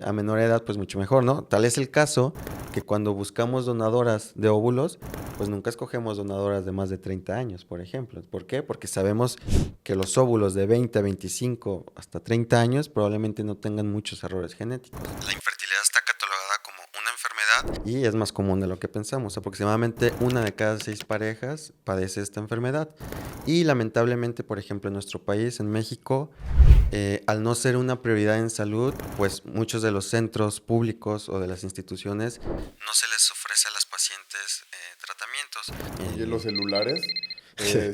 a menor edad, pues mucho mejor, ¿no? Tal es el caso que cuando buscamos donadoras de óvulos, pues nunca escogemos donadoras de más de 30 años, por ejemplo. ¿Por qué? Porque sabemos que los óvulos de 20 a 25 hasta 30 años probablemente no tengan muchos errores genéticos. La infertilidad está catalogada como una enfermedad y es más común de lo que pensamos. Aproximadamente 1 de cada 6 parejas padece esta enfermedad. Y lamentablemente, por ejemplo, en nuestro país, en México, al no ser una prioridad en salud, pues muchos de los centros públicos o de las instituciones no se les ofrece a las pacientes tratamientos. Oye, los celulares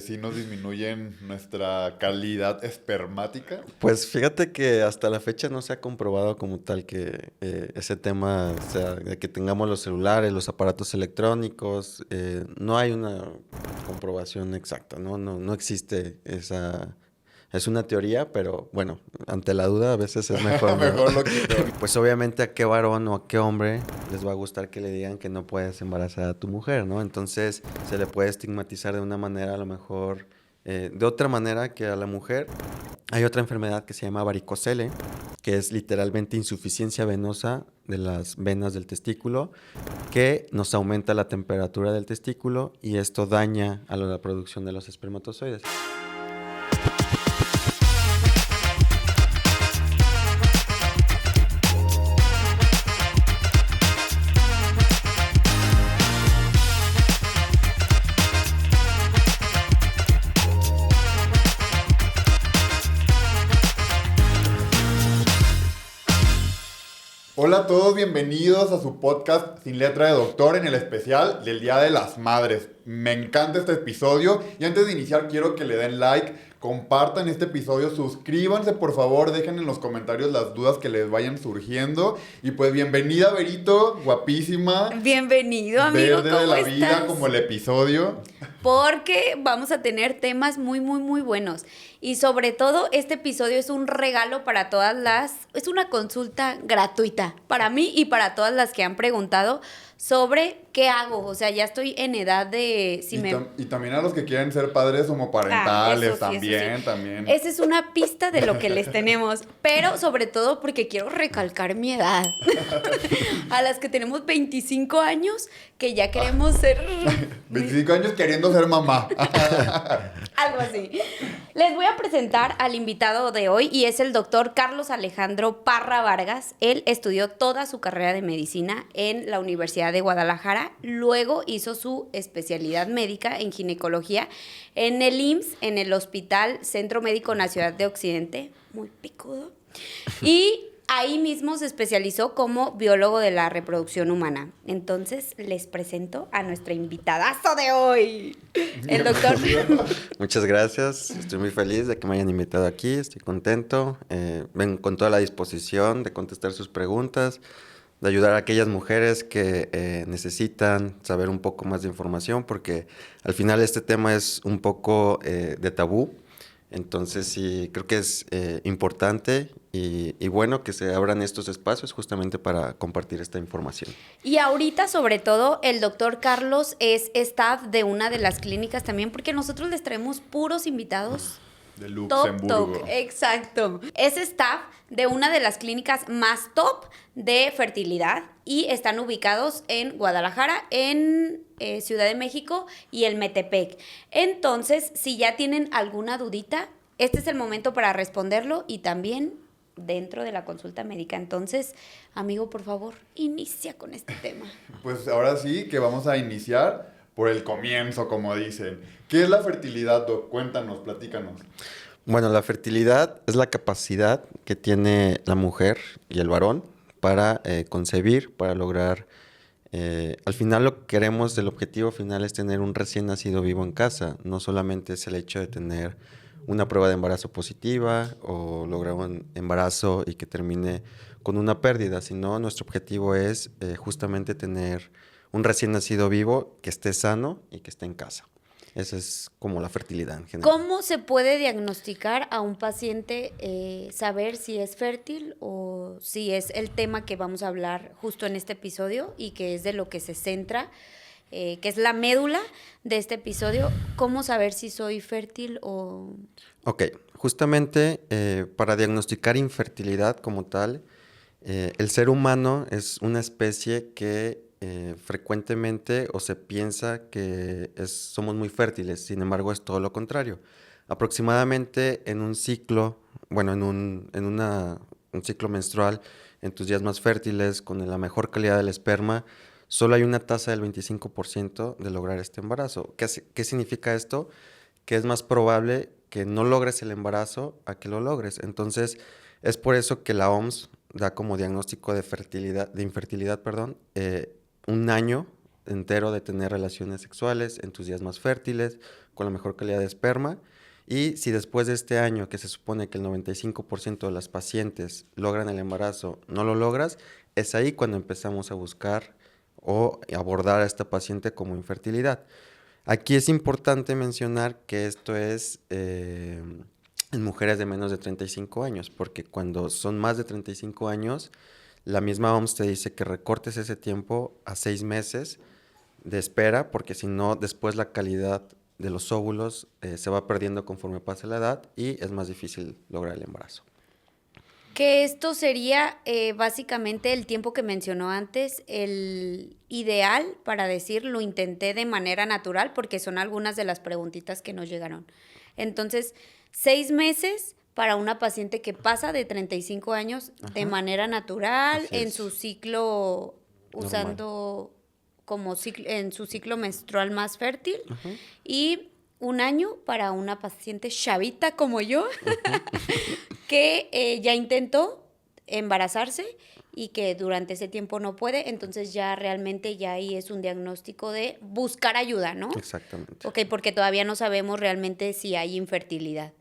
sí nos disminuyen nuestra calidad espermática. Pues fíjate que hasta la fecha no se ha comprobado como tal que ese tema, o sea, de que tengamos los celulares, los aparatos electrónicos, no hay una comprobación exacta, ¿no? No existe esa. Es una teoría, pero bueno, ante la duda a veces es mejor, ¿no? Mejor lo quito. Pues obviamente a qué varón o a qué hombre les va a gustar que le digan que no puedes embarazar a tu mujer, ¿no? Entonces se le puede estigmatizar de una manera a lo mejor, de otra manera que a la mujer. Hay otra enfermedad que se llama varicocele, que es literalmente insuficiencia venosa de las venas del testículo, que nos aumenta la temperatura del testículo y esto daña a la producción de los espermatozoides. Hola a todos, bienvenidos a su podcast Sin Letra de Doctor en el especial del Día de las Madres. Me encanta este episodio y antes de iniciar quiero que le den like, compartan este episodio, suscríbanse por favor, dejen en los comentarios las dudas que les vayan surgiendo y pues bienvenida Verito, guapísima. Bienvenido, amigo, verde ¿cómo de la estás? vida como el episodio. Porque vamos a tener temas muy buenos. Y sobre todo, este episodio es un regalo para todas es una consulta gratuita para mí y para todas las que han preguntado sobre qué hago. O sea, ya estoy en edad de... Y también a los que quieren ser padres homoparentales, eso sí, también. Esa es una pista de lo que les tenemos, pero sobre todo porque quiero recalcar mi edad. A las que tenemos 25 años, que ya queremos ser... 25 años queriendo ser mamá. Algo así. Les voy a presentar al invitado de hoy y es el doctor Carlos Alejandro Parra Vargas. Él estudió toda su carrera de medicina en la Universidad de Guadalajara. Luego hizo su especialidad médica en ginecología en el IMSS, en el Hospital Centro Médico Nacional de Occidente. Muy picudo. Y ahí mismo se especializó como biólogo de la reproducción humana. Entonces, les presento a nuestra invitadazo de hoy, el doctor... Muchas gracias, estoy muy feliz de que me hayan invitado aquí, estoy contento, vengo con toda la disposición de contestar sus preguntas, de ayudar a aquellas mujeres que necesitan saber un poco más de información, porque al final este tema es un poco de tabú. Entonces sí, creo que es importante y bueno que se abran estos espacios justamente para compartir esta información. Y ahorita, sobre todo, el doctor Carlos es staff de una de las clínicas también, porque nosotros les traemos puros invitados. De Luxemburgo. Top, exacto. Es staff de una de las clínicas más top de fertilidad y están ubicados en Guadalajara, en Ciudad de México y el Metepec. Entonces, si ya tienen alguna dudita, este es el momento para responderlo y también dentro de la consulta médica. Entonces, amigo, por favor, inicia con este tema. Pues ahora sí que vamos a iniciar por el comienzo, como dicen. ¿Qué es la fertilidad, Doc? Cuéntanos, platícanos. Bueno, la fertilidad es la capacidad que tiene la mujer y el varón para concebir, para lograr... al final lo que queremos, el objetivo final es tener un recién nacido vivo en casa. No solamente es el hecho de tener una prueba de embarazo positiva o lograr un embarazo y que termine con una pérdida, sino nuestro objetivo es justamente tener un recién nacido vivo que esté sano y que esté en casa. Esa es como la fertilidad en general. ¿Cómo se puede diagnosticar a un paciente, saber si es fértil o si es el tema que vamos a hablar justo en este episodio y que es de lo que se centra, que es la médula de este episodio? ¿Cómo saber si soy fértil o...? Ok, justamente para diagnosticar infertilidad como tal, El ser humano es una especie que frecuentemente o se piensa que somos muy fértiles, sin embargo es todo lo contrario. Aproximadamente en un ciclo, bueno, un ciclo menstrual, en tus días más fértiles, con la mejor calidad del esperma, solo hay una tasa del 25% de lograr este embarazo. ¿Qué significa esto? Que es más probable que no logres el embarazo a que lo logres. Entonces, es por eso que la OMS da como diagnóstico de infertilidad, un año entero de tener relaciones sexuales en tus días más fértiles, con la mejor calidad de esperma. Y si después de este año, que se supone que el 95% de las pacientes logran el embarazo, no lo logras, es ahí cuando empezamos a buscar o abordar a esta paciente como infertilidad. Aquí es importante mencionar que esto es en mujeres de menos de 35 años, porque cuando son más de 35 años, la misma OMS te dice que recortes ese tiempo a 6 meses de espera, porque si no, después la calidad de los óvulos se va perdiendo conforme pasa la edad y es más difícil lograr el embarazo. Que esto sería básicamente el tiempo que mencionó antes, el ideal para decir lo intenté de manera natural, porque son algunas de las preguntitas que nos llegaron. Entonces, 6 meses para una paciente que pasa de 35 años de manera natural, en su ciclo, usando como ciclo, en su ciclo menstrual más fértil, y 1 año para una paciente chavita como yo, que ya intentó embarazarse y que durante ese tiempo no puede, entonces ya realmente ya ahí es un diagnóstico de buscar ayuda, ¿no? Exactamente. Ok, porque todavía no sabemos realmente si hay infertilidad.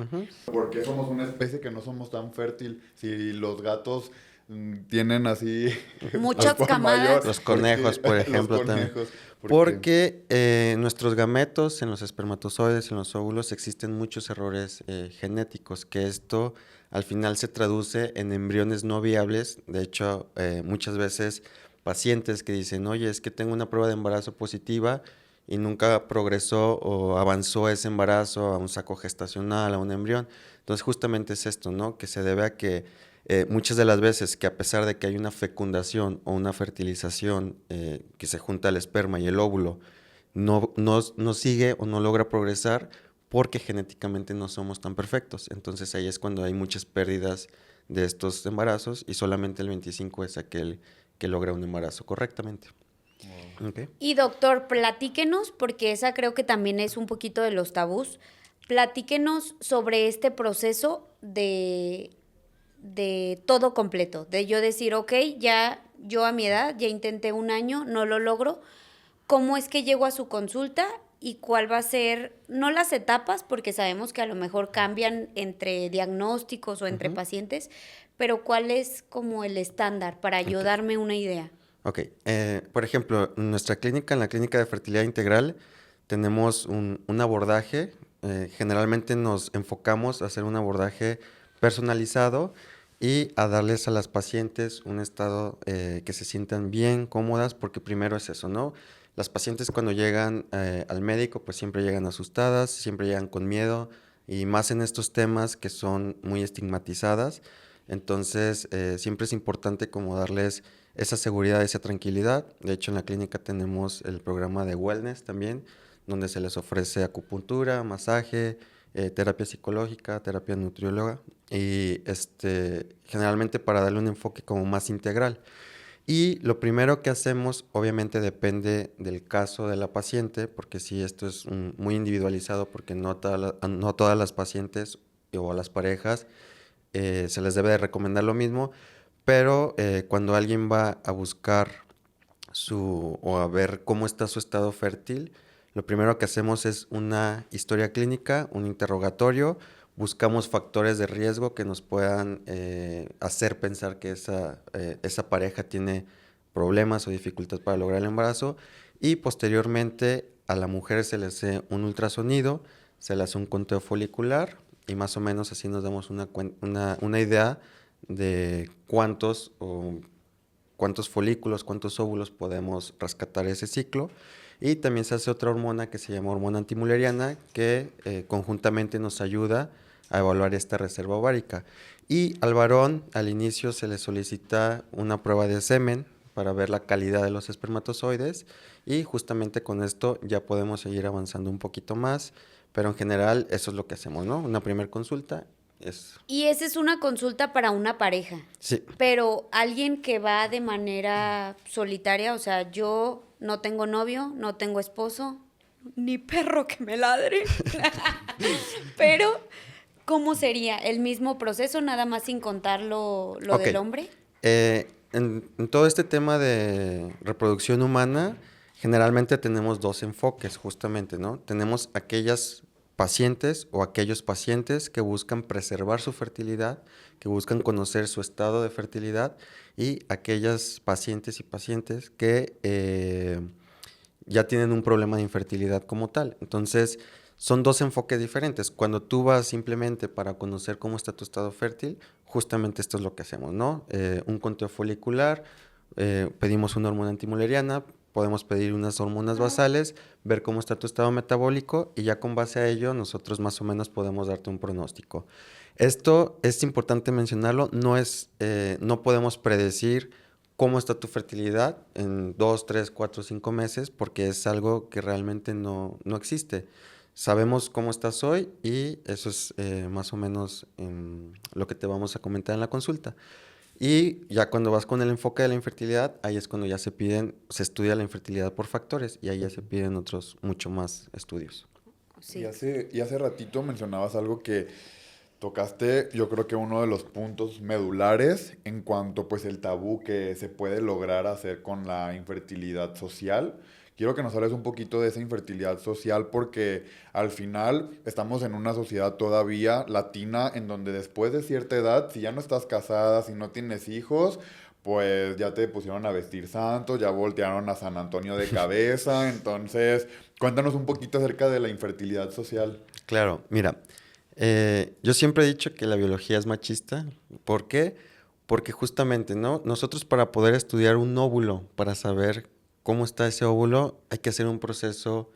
¿Por qué somos una especie que no somos tan fértil? Si los gatos tienen así... Muchas al por camadas. mayor, Los conejos, por ejemplo, los conejos, Porque nuestros gametos, en los espermatozoides, en los óvulos, existen muchos errores genéticos, que esto al final se traduce en embriones no viables. De hecho, muchas veces pacientes que dicen, oye, es que tengo una prueba de embarazo positiva y nunca progresó o avanzó ese embarazo a un saco gestacional, a un embrión. Entonces, justamente es esto, ¿no? Que se debe a que muchas de las veces que a pesar de que hay una fecundación o una fertilización que se junta el esperma y el óvulo, no sigue o no logra progresar porque genéticamente no somos tan perfectos. Entonces ahí es cuando hay muchas pérdidas de estos embarazos y solamente el 25 es aquel que logra un embarazo correctamente. Wow. Okay. Y doctor, platíquenos, porque esa creo que también es un poquito de los tabús, platíquenos sobre este proceso de todo completo, de yo decir, ok, ya yo a mi edad ya intenté 1 año, no lo logro, ¿cómo es que llego a su consulta y cuál va a ser, no las etapas, porque sabemos que a lo mejor cambian entre diagnósticos o entre pacientes, pero cuál es como el estándar para yo darme una idea? Ok, por ejemplo, en nuestra clínica, en la clínica de fertilidad integral, tenemos un abordaje, generalmente nos enfocamos a hacer un abordaje personalizado y a darles a las pacientes un estado que se sientan bien, cómodas, porque primero es eso, ¿no? Las pacientes cuando llegan al médico, pues siempre llegan asustadas, siempre llegan con miedo, y más en estos temas que son muy estigmatizadas. Entonces, siempre es importante como darles esa seguridad, esa tranquilidad. De hecho, en la clínica tenemos el programa de wellness también, donde se les ofrece acupuntura, masaje, terapia psicológica, terapia nutrióloga, y generalmente para darle un enfoque como más integral. Y lo primero que hacemos, obviamente depende del caso de la paciente, porque sí, esto es muy individualizado, porque no todas las pacientes o a las parejas se les debe de recomendar lo mismo, pero cuando alguien va a buscar o a ver cómo está su estado fértil, lo primero que hacemos es una historia clínica, un interrogatorio. Buscamos factores de riesgo que nos puedan hacer pensar que esa pareja tiene problemas o dificultades para lograr el embarazo, y posteriormente a la mujer se le hace un ultrasonido, se le hace un conteo folicular y más o menos así nos damos una idea de cuántos folículos, cuántos óvulos podemos rescatar ese ciclo. Y también se hace otra hormona que se llama hormona antimuleriana, que conjuntamente nos ayuda a evaluar esta reserva ovárica. Y al varón, al inicio se le solicita una prueba de semen para ver la calidad de los espermatozoides y justamente con esto ya podemos seguir avanzando un poquito más, pero en general eso es lo que hacemos, ¿no? Una primera consulta es... Y esa es una consulta para una pareja. Sí, Pero alguien que va de manera solitaria, o sea, yo no tengo novio, no tengo esposo, ni perro que me ladre. Pero, ¿cómo sería? ¿El mismo proceso, nada más sin contar lo Ok. del hombre? En todo este tema de reproducción humana, generalmente tenemos dos enfoques, justamente, ¿no? Tenemos aquellas pacientes o aquellos pacientes que buscan preservar su fertilidad, que buscan conocer su estado de fertilidad, y aquellas pacientes y pacientes que ya tienen un problema de infertilidad como tal. Entonces, son dos enfoques diferentes. Cuando tú vas simplemente para conocer cómo está tu estado fértil, justamente esto es lo que hacemos, ¿no? Un conteo folicular, pedimos una hormona antimuleriana, podemos pedir unas hormonas basales, ver cómo está tu estado metabólico y ya con base a ello nosotros más o menos podemos darte un pronóstico. Esto es importante mencionarlo, no podemos predecir cómo está tu fertilidad en 2, 3, 4, 5 meses, porque es algo que realmente no existe. Sabemos cómo estás hoy y eso es más o menos lo que te vamos a comentar en la consulta. Y ya cuando vas con el enfoque de la infertilidad, ahí es cuando ya se estudia la infertilidad por factores y ahí ya se piden otros mucho más estudios. Sí. Y hace ratito mencionabas algo que tocaste, yo creo que uno de los puntos medulares en cuanto pues el tabú que se puede lograr hacer con la infertilidad social. Quiero que nos hables un poquito de esa infertilidad social porque al final estamos en una sociedad todavía latina en donde después de cierta edad, si ya no estás casada, si no tienes hijos, pues ya te pusieron a vestir santo, ya voltearon a San Antonio de cabeza. Entonces, cuéntanos un poquito acerca de la infertilidad social. Claro, mira, yo siempre he dicho que la biología es machista. ¿Por qué? Porque justamente, ¿no? Nosotros para poder estudiar un óvulo, para saber cómo está ese óvulo, hay que hacer un proceso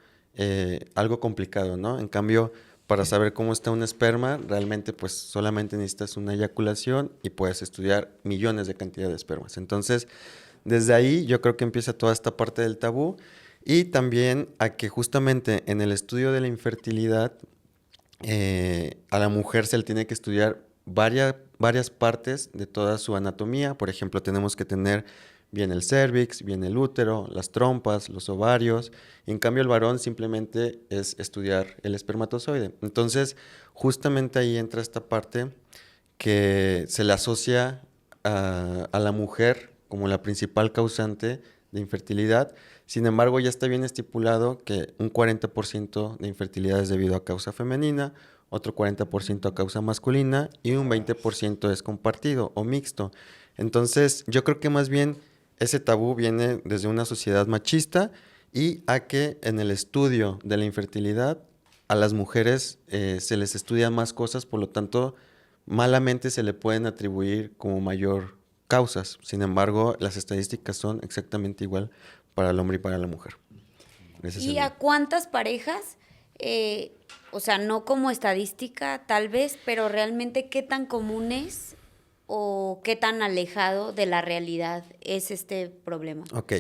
algo complicado, ¿no? En cambio, para saber cómo está un esperma, realmente pues solamente necesitas una eyaculación y puedes estudiar millones de cantidad de espermas. Entonces, desde ahí yo creo que empieza toda esta parte del tabú y también a que justamente en el estudio de la infertilidad a la mujer se le tiene que estudiar varias partes de toda su anatomía. Por ejemplo, tenemos que tener bien el cérvix, bien el útero, las trompas, los ovarios. Y en cambio, el varón simplemente es estudiar el espermatozoide. Entonces, justamente ahí entra esta parte que se le asocia a la mujer como la principal causante de infertilidad. Sin embargo, ya está bien estipulado que un 40% de infertilidad es debido a causa femenina, otro 40% a causa masculina y un 20% es compartido o mixto. Entonces, yo creo que más bien ese tabú viene desde una sociedad machista y a que en el estudio de la infertilidad a las mujeres se les estudian más cosas, por lo tanto, malamente se le pueden atribuir como mayor causas. Sin embargo, las estadísticas son exactamente igual para el hombre y para la mujer. Ese es ¿Y el- a cuántas parejas, o sea, no como estadística tal vez, pero realmente qué tan común es o qué tan alejado de la realidad es este problema? Ok.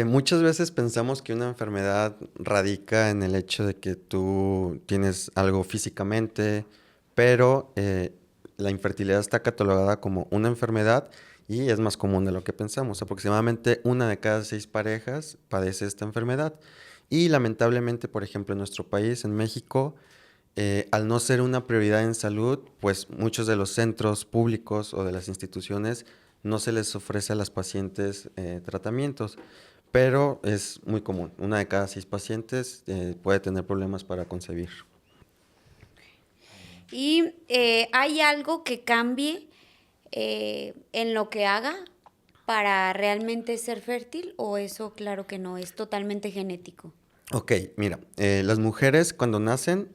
Muchas veces pensamos que una enfermedad radica en el hecho de que tú tienes algo físicamente, pero la infertilidad está catalogada como una enfermedad y es más común de lo que pensamos. Aproximadamente 1 de cada 6 parejas padece esta enfermedad. Y lamentablemente, por ejemplo, en nuestro país, en México, al no ser una prioridad en salud, pues muchos de los centros públicos o de las instituciones no se les ofrece a las pacientes tratamientos, pero es muy común. 1 de cada 6 pacientes puede tener problemas para concebir. ¿Y hay algo que cambie en lo que haga para realmente ser fértil o eso claro que no, es totalmente genético? Ok, mira, las mujeres cuando nacen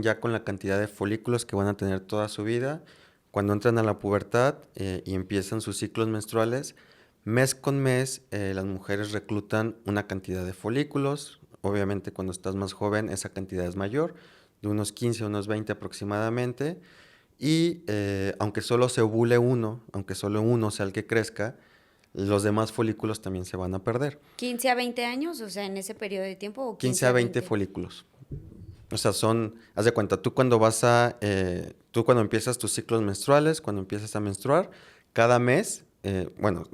ya con la cantidad de folículos que van a tener toda su vida. Cuando entran a la pubertad y empiezan sus ciclos menstruales, mes con mes las mujeres reclutan una cantidad de folículos. Obviamente cuando estás más joven esa cantidad es mayor, de unos 15 a unos 20 aproximadamente. Y aunque solo se ovule uno, aunque solo uno sea el que crezca, los demás folículos también se van a perder. 15 a 20 años, o sea, en ese periodo de tiempo. ¿O 15 a 20 folículos. O sea, haz de cuenta, tú cuando empiezas tus ciclos menstruales, cuando empiezas a menstruar, cada mes,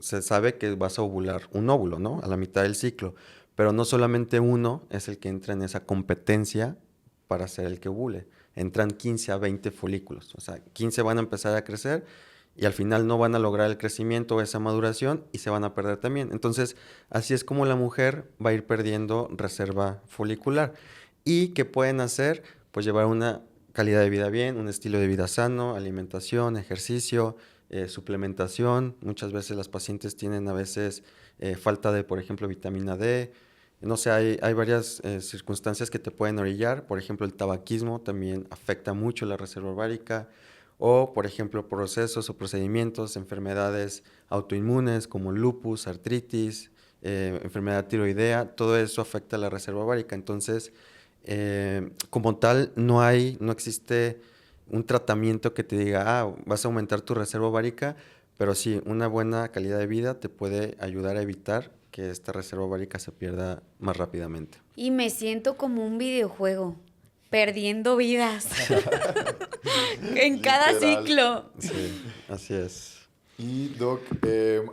se sabe que vas a ovular un óvulo, ¿no? A la mitad del ciclo. Pero no solamente uno es el que entra en esa competencia para ser el que ovule. Entran 15 a 20 folículos. O sea, 15 van a empezar a crecer y al final no van a lograr el crecimiento o esa maduración y se van a perder también. Entonces, así es como la mujer va a ir perdiendo reserva folicular. ¿Y qué pueden hacer? Pues llevar una calidad de vida bien, un estilo de vida sano, alimentación, ejercicio, suplementación. Muchas veces las pacientes tienen a veces falta de, por ejemplo, vitamina D. No sé, hay varias circunstancias que te pueden orillar. Por ejemplo, el tabaquismo también afecta mucho la reserva ovárica. O, por ejemplo, procesos o procedimientos, enfermedades autoinmunes como lupus, artritis, enfermedad tiroidea. Todo eso afecta la reserva ovárica. Entonces, como tal, no existe un tratamiento que te diga, vas a aumentar tu reserva ovárica, pero sí, una buena calidad de vida te puede ayudar a evitar que esta reserva ovárica se pierda más rápidamente. Y me siento como un videojuego, perdiendo vidas en cada Literal. ciclo. Sí, así es. Y Doc,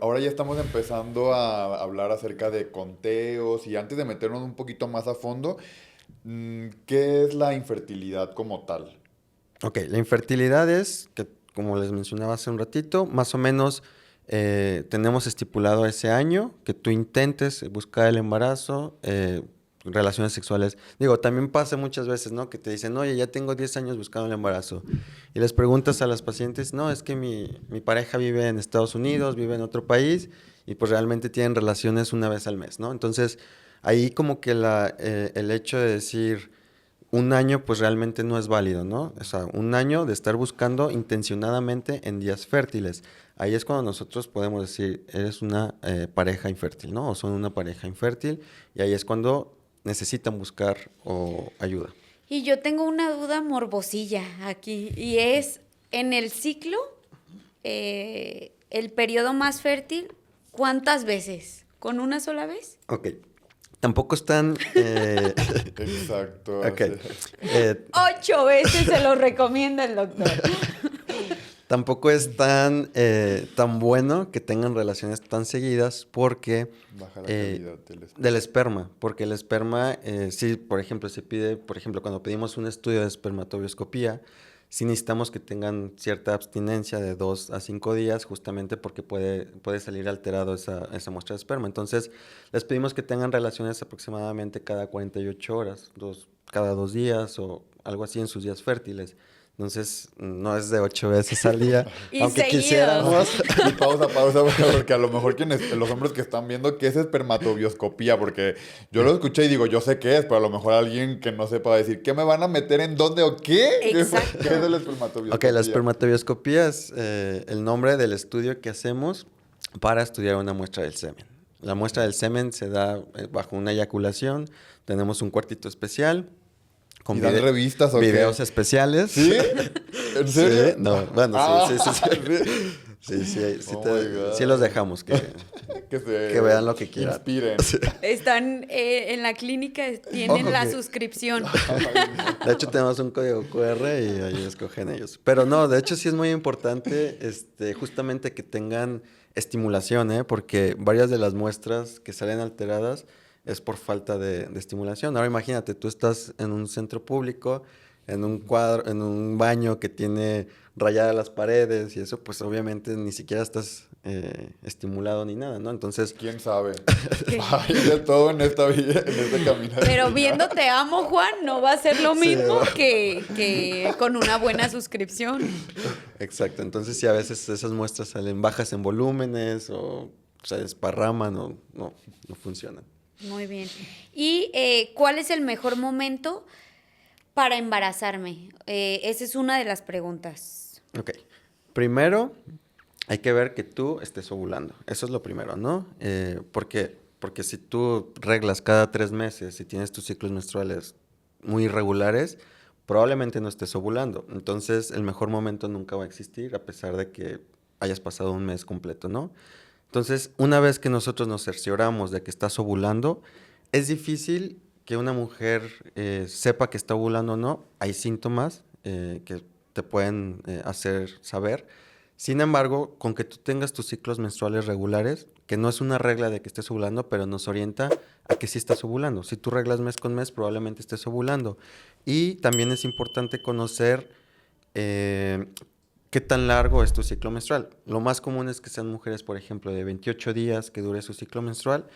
ahora ya estamos empezando a hablar acerca de conteos y antes de meternos un poquito más a fondo, ¿qué es la infertilidad como tal? Ok, la infertilidad es, que como les mencionaba hace un ratito, más o menos tenemos estipulado ese año que tú intentes buscar el embarazo, relaciones sexuales. Digo, también pasa muchas veces, ¿no? Que te dicen, oye, ya tengo 10 años buscando el embarazo. Y les preguntas a las pacientes, no, es que mi pareja vive en Estados Unidos, vive en otro país, y pues realmente tienen relaciones una vez al mes, ¿no? Entonces, ahí como que el hecho de decir un año, pues realmente no es válido, ¿no? O sea, un año de estar buscando intencionadamente en días fértiles. Ahí es cuando nosotros podemos decir, eres una pareja infértil, ¿no? O son una pareja infértil, y ahí es cuando necesitan buscar ayuda. Y yo tengo una duda morbosilla aquí, y es, en el ciclo, el periodo más fértil, ¿cuántas veces? ¿Con una sola vez? Ok. Tampoco están... Exacto. Ok. Sí. 8 veces se lo recomienda el doctor. Tampoco es tan bueno que tengan relaciones tan seguidas porque... Baja la calidad del esperma, porque el esperma, sí, por ejemplo, se pide, cuando pedimos un estudio de espermatobioscopía, sí necesitamos que tengan cierta abstinencia de 2 a 5 días, justamente porque puede salir alterado esa muestra de esperma. Entonces, les pedimos que tengan relaciones aproximadamente cada 48 horas, cada 2 días o algo así en sus días fértiles. Entonces, no es de 8 veces al día, Y aunque seguidos. quisiéramos. Y pausa, porque a lo mejor los hombres que están viendo, ¿qué es espermatobioscopía? Porque yo lo escuché y digo, yo sé qué es, pero a lo mejor alguien que no sepa va a decir, ¿qué me van a meter en dónde o qué? Exacto. ¿Qué es el espermatobioscopía? Ok, la espermatobioscopía es el nombre del estudio que hacemos para estudiar una muestra del semen. La muestra del semen se da bajo una eyaculación, tenemos un cuartito especial con ¿Y dan revistas o qué? videos especiales. ¿Sí? ¿En serio? Sí, no, bueno, sí. Oh my God. Sí los dejamos que vean lo que quieran. Inspiren. Están en la clínica, tienen Ojo la que- suscripción. De hecho, tenemos un código QR y ahí escogen ellos. Pero no, de hecho sí es muy importante justamente que tengan estimulación, porque varias de las muestras que salen alteradas es por falta de estimulación. Ahora imagínate, tú estás en un centro público, en un baño que tiene rayadas las paredes y eso, pues obviamente ni siquiera estás estimulado ni nada, ¿no? Entonces, ¿Quién sabe? Hay de todo en esta vida, en este camino. Pero viendo Te Amo, Juan, no va a ser lo Sí, mismo ¿no? que con una buena suscripción. exacto. Entonces, sí, a veces esas muestras salen bajas en volúmenes o se desparraman o no funcionan. Muy bien. ¿Y cuál es el mejor momento para embarazarme? Esa es una de las preguntas. Ok. Primero, hay que ver que tú estés ovulando. Eso es lo primero, ¿no? Porque si tú reglas cada 3 meses y tienes tus ciclos menstruales muy irregulares, probablemente no estés ovulando. Entonces, el mejor momento nunca va a existir, a pesar de que hayas pasado un mes completo, ¿no? Entonces, una vez que nosotros nos cercioramos de que estás ovulando, es difícil que una mujer sepa que está ovulando o no. Hay síntomas que te pueden hacer saber. Sin embargo, con que tú tengas tus ciclos menstruales regulares, que no es una regla de que estés ovulando, pero nos orienta a que sí estás ovulando. Si tú reglas mes con mes, probablemente estés ovulando. Y también es importante conocer eh, qué tan largo es tu ciclo menstrual. Lo más común es que sean mujeres, por ejemplo, de 28 días que dure su ciclo menstrual.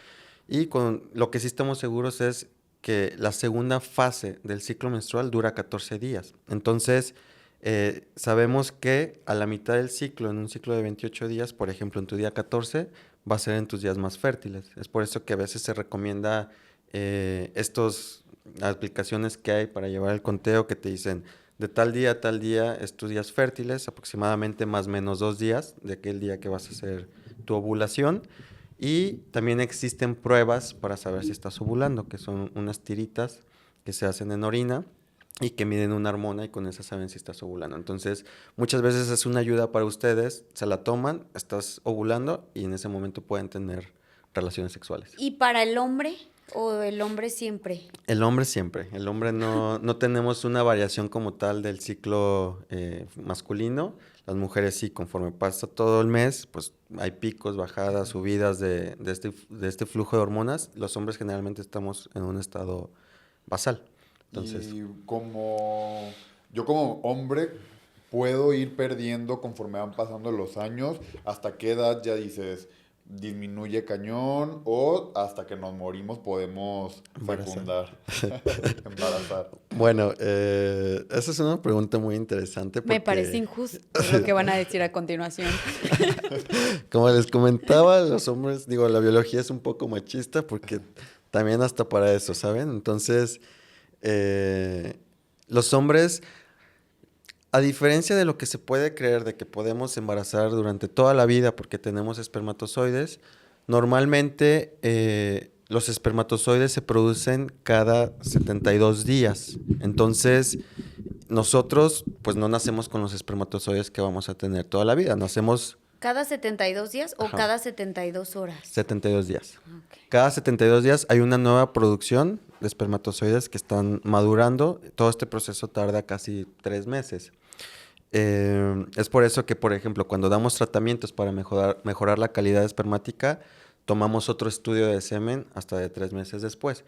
Y con lo que sí estamos seguros es que la segunda fase del ciclo menstrual dura 14 días. Entonces, sabemos que a la mitad del ciclo, en un ciclo de 28 días, por ejemplo, en tu día 14, va a ser en tus días más fértiles. Es por eso que a veces se recomienda estas aplicaciones que hay para llevar el conteo que te dicen de tal día a tal día es tus días fértiles, aproximadamente más o menos 2 días de aquel día que vas a hacer tu ovulación. Y también existen pruebas para saber si estás ovulando, que son unas tiritas que se hacen en orina y que miden una hormona y con esa saben si estás ovulando. Entonces, muchas veces es una ayuda para ustedes, se la toman, estás ovulando y en ese momento pueden tener relaciones sexuales. ¿Y para el hombre o el hombre siempre? El hombre siempre, el hombre no tenemos una variación como tal del ciclo masculino. Las mujeres sí, conforme pasa todo el mes, pues hay picos, bajadas, subidas de este flujo de hormonas. Los hombres generalmente estamos en un estado basal. Entonces, Y yo como hombre puedo ir perdiendo conforme van pasando los años, hasta qué edad ya dices disminuye cañón o hasta que nos morimos podemos Embarazar. fecundar, embarazar. bueno, esa es una pregunta muy interesante porque, Me parece injusto lo que van a decir a continuación. como les comentaba, los hombres, digo, la biología es un poco machista porque también hasta para eso, ¿saben? Entonces, los hombres, a diferencia de lo que se puede creer de que podemos embarazar durante toda la vida porque tenemos espermatozoides, normalmente los espermatozoides se producen cada 72 días. Entonces, nosotros pues no nacemos con los espermatozoides que vamos a tener toda la vida, nacemos ¿Cada 72 días o Ajá. cada 72 horas? 72 días. Ok. Cada 72 días hay una nueva producción de espermatozoides que están madurando. Todo este proceso tarda casi 3 meses. Es por eso que, por ejemplo, cuando damos tratamientos para mejorar la calidad espermática, tomamos otro estudio de semen hasta de 3 meses después.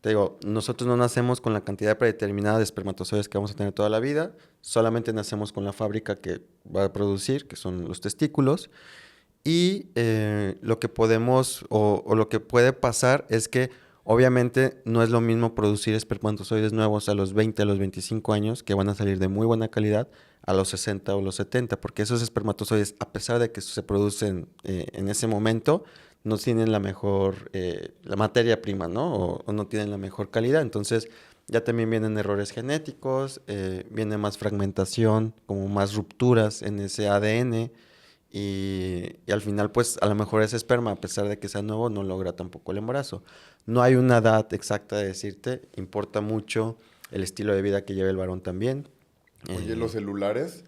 Te digo, nosotros no nacemos con la cantidad predeterminada de espermatozoides que vamos a tener toda la vida, solamente nacemos con la fábrica que va a producir, que son los testículos, y lo que podemos o lo que puede pasar es que obviamente no es lo mismo producir espermatozoides nuevos a los 20, a los 25 años, que van a salir de muy buena calidad, a los 60 o los 70, porque esos espermatozoides, a pesar de que se producen en ese momento, no tienen la mejor, la materia prima, ¿no? O no tienen la mejor calidad. Entonces, ya también vienen errores genéticos, viene más fragmentación, como más rupturas en ese ADN. Y al final, pues, a lo mejor ese esperma, a pesar de que sea nuevo, no logra tampoco el embarazo. No hay una edad exacta de decirte, importa mucho el estilo de vida que lleve el varón también. Oye, los celulares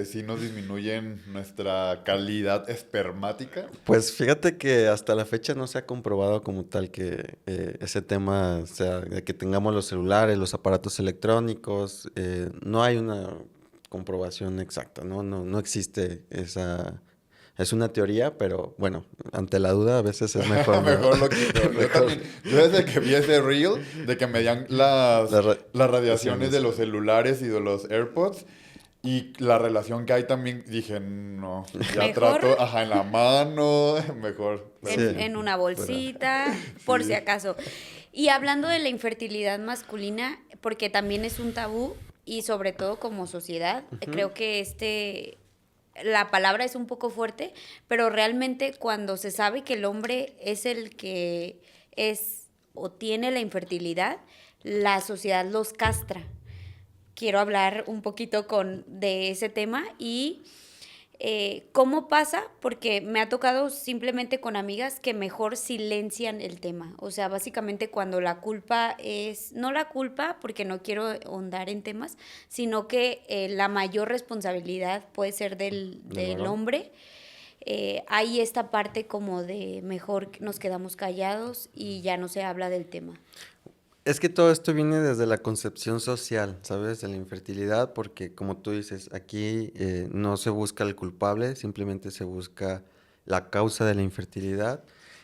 sí nos disminuyen nuestra calidad espermática. Pues fíjate que hasta la fecha no se ha comprobado como tal que ese tema, o sea, de que tengamos los celulares, los aparatos electrónicos, no hay una comprobación exacta, ¿no? No existe esa. Es una teoría, pero bueno, ante la duda a veces es mejor, ¿no? Mejor lo quito. Yo también, yo desde que vi ese reel de que medían las radiaciones de los celulares y de los AirPods y la relación que hay también, dije, no, ya Mejor. trato, ajá, en la mano, mejor. En, Sí, en una bolsita, por si acaso. Y hablando de la infertilidad masculina, porque también es un tabú y sobre todo como sociedad, creo que la palabra es un poco fuerte, pero realmente cuando se sabe que el hombre es el que es o tiene la infertilidad, la sociedad los castra. Quiero hablar un poquito de ese tema y ¿Cómo pasa? Porque me ha tocado simplemente con amigas que mejor silencian el tema. O sea, básicamente cuando la culpa es, no la culpa porque no quiero ahondar en temas, sino que la mayor responsabilidad puede ser del varón. hombre. Hay esta parte como de mejor nos quedamos callados y ya no se habla del tema. Es que todo esto viene desde la concepción social, ¿sabes? De la infertilidad, porque como tú dices, aquí no se busca el culpable, simplemente se busca la causa de la infertilidad.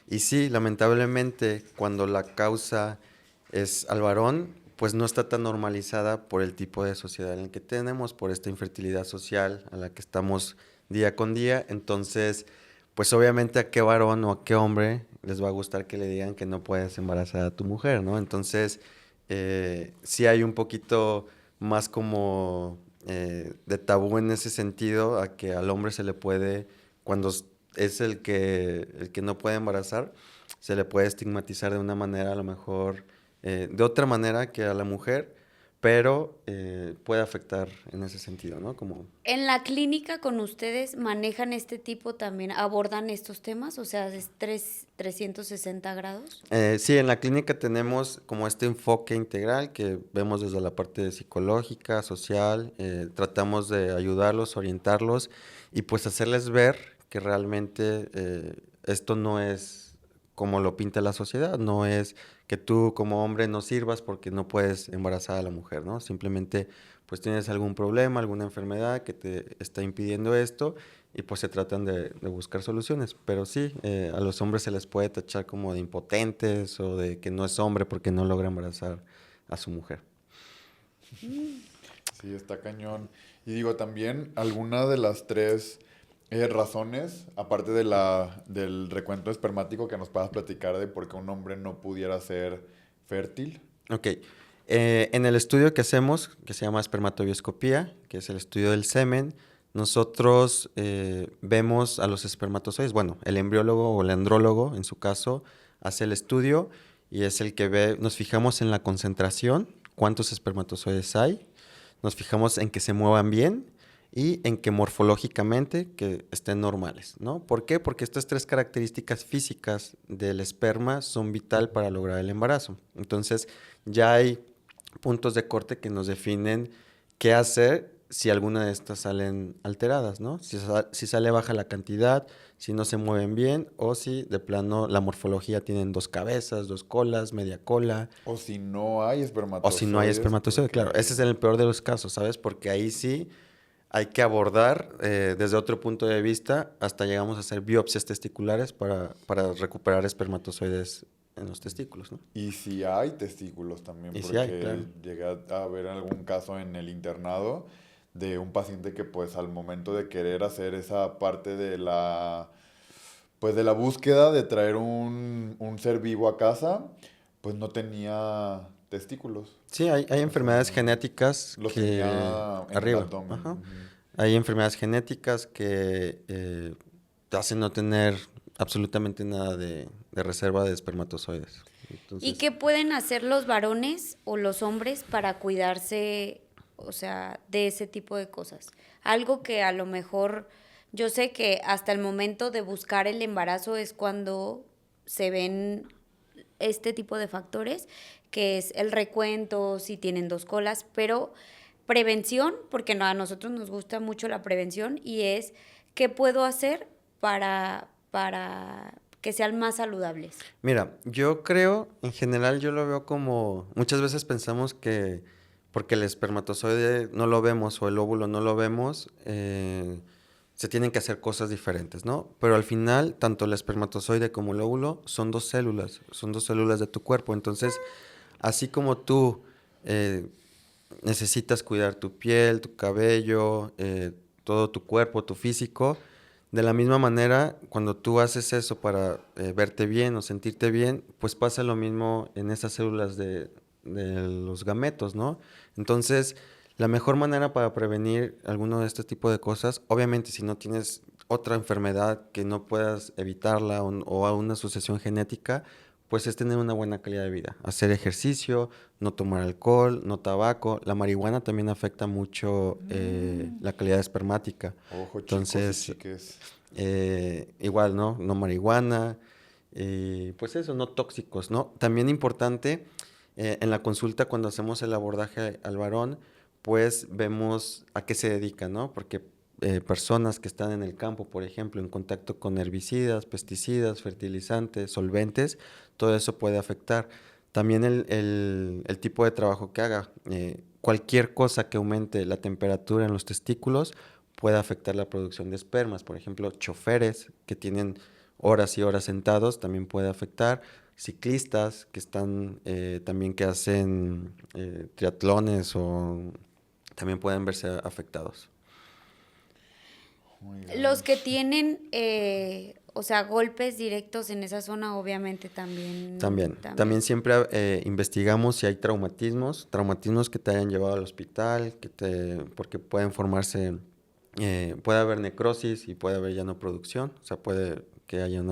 Y sí, lamentablemente, cuando la causa es al varón, pues no está tan normalizada por el tipo de sociedad en el que tenemos, por esta infertilidad social a la que estamos día con día. Entonces, pues obviamente a qué varón o a qué hombre les va a gustar que le digan que no puedes embarazar a tu mujer, ¿no? Entonces, sí hay un poquito más como de tabú en ese sentido, a que al hombre se le puede, cuando es el que no puede embarazar, se le puede estigmatizar de una manera, a lo mejor, de otra manera que a la mujer, pero puede afectar en ese sentido, ¿no? Como En la clínica con ustedes manejan este tipo también, abordan estos temas, o sea, es 360 grados. Sí, en la clínica tenemos como este enfoque integral que vemos desde la parte psicológica, social, tratamos de ayudarlos, orientarlos y pues hacerles ver que realmente esto no es como lo pinta la sociedad, no es que tú como hombre no sirvas porque no puedes embarazar a la mujer, ¿no? Simplemente pues tienes algún problema, alguna enfermedad que te está impidiendo esto y pues se tratan de buscar soluciones. Pero sí, a los hombres se les puede tachar como de impotentes o de que no es hombre porque no logra embarazar a su mujer. Sí, está cañón. Y digo, también alguna de las tres razones, aparte de del recuento espermático, que nos puedas platicar de por qué un hombre no pudiera ser fértil. Ok. En el estudio que hacemos, que se llama espermatobioscopía, que es el estudio del semen, nosotros vemos a los espermatozoides. Bueno, el embriólogo o el andrólogo, en su caso, hace el estudio y es el que ve, nos fijamos en la concentración, cuántos espermatozoides hay, nos fijamos en que se muevan bien y en que morfológicamente que estén normales, ¿no? ¿Por qué? Porque estas tres características físicas del esperma son vital para lograr el embarazo. Entonces, ya hay puntos de corte que nos definen qué hacer si alguna de estas salen alteradas, ¿no? Si sale baja la cantidad, si no se mueven bien o si de plano la morfología tienen dos cabezas, dos colas, media cola O si no hay o si no hay espermatozoides. espermatozoide. Porque Claro, ese es el peor de los casos, ¿sabes? Porque ahí sí hay que abordar desde otro punto de vista, hasta llegamos a hacer biopsias testiculares para recuperar espermatozoides en los testículos, ¿no? Y si hay testículos también, Y sí porque hay, claro. llegué a ver algún caso en el internado de un paciente que pues al momento de querer hacer esa parte de pues de la búsqueda de traer un ser vivo a casa, pues no tenía testículos. Sí, hay O enfermedades sea, genéticas los que tenía en el arriba, abdomen. ajá. Ujú. Hay enfermedades genéticas que te hacen no tener absolutamente nada de reserva de espermatozoides. ¿Y Entonces, qué pueden hacer los varones o los hombres para cuidarse, o sea, de ese tipo de cosas? Algo que a lo mejor, yo sé que hasta el momento de buscar el embarazo es cuando se ven este tipo de factores, que es el recuento, si tienen dos colas, pero prevención, porque no, a nosotros nos gusta mucho la prevención y es qué puedo hacer para que sean más saludables. mira, yo creo, en general yo lo veo como, muchas veces pensamos que porque el espermatozoide no lo vemos o el óvulo no lo vemos, se tienen que hacer cosas diferentes, ¿no? Pero al final, tanto el espermatozoide como el óvulo son dos células de tu cuerpo. Entonces, así como tú necesitas cuidar tu piel, tu cabello, todo tu cuerpo, tu físico, de la misma manera, cuando tú haces eso para verte bien o sentirte bien, pues pasa lo mismo en esas células de los gametos, ¿no? Entonces, la mejor manera para prevenir alguno de este tipo de cosas, obviamente si no tienes otra enfermedad que no puedas evitarla o a una asociación genética, pues es tener una buena calidad de vida. Hacer ejercicio, no tomar alcohol, no tabaco. La marihuana también afecta mucho la calidad espermática. Ojo, chicos y Entonces, chiques. igual, ¿no? No marihuana, pues eso, no tóxicos, ¿no? También importante, en la consulta cuando hacemos el abordaje al varón, pues vemos a qué se dedica, ¿no? Porque personas que están en el campo, por ejemplo, en contacto con herbicidas, pesticidas, fertilizantes, solventes, todo eso puede afectar. También el tipo de trabajo que haga. Cualquier cosa que aumente la temperatura en los testículos puede afectar la producción de espermas. Por ejemplo, choferes que tienen horas y horas sentados también puede afectar. Ciclistas que están también que hacen triatlones o también pueden verse afectados. Oh my Los que gosh. tienen, o sea, golpes directos en esa zona, obviamente también. También siempre investigamos si hay traumatismos que te hayan llevado al hospital, porque pueden formarse, puede haber necrosis y puede haber ya no producción, o sea, puede que haya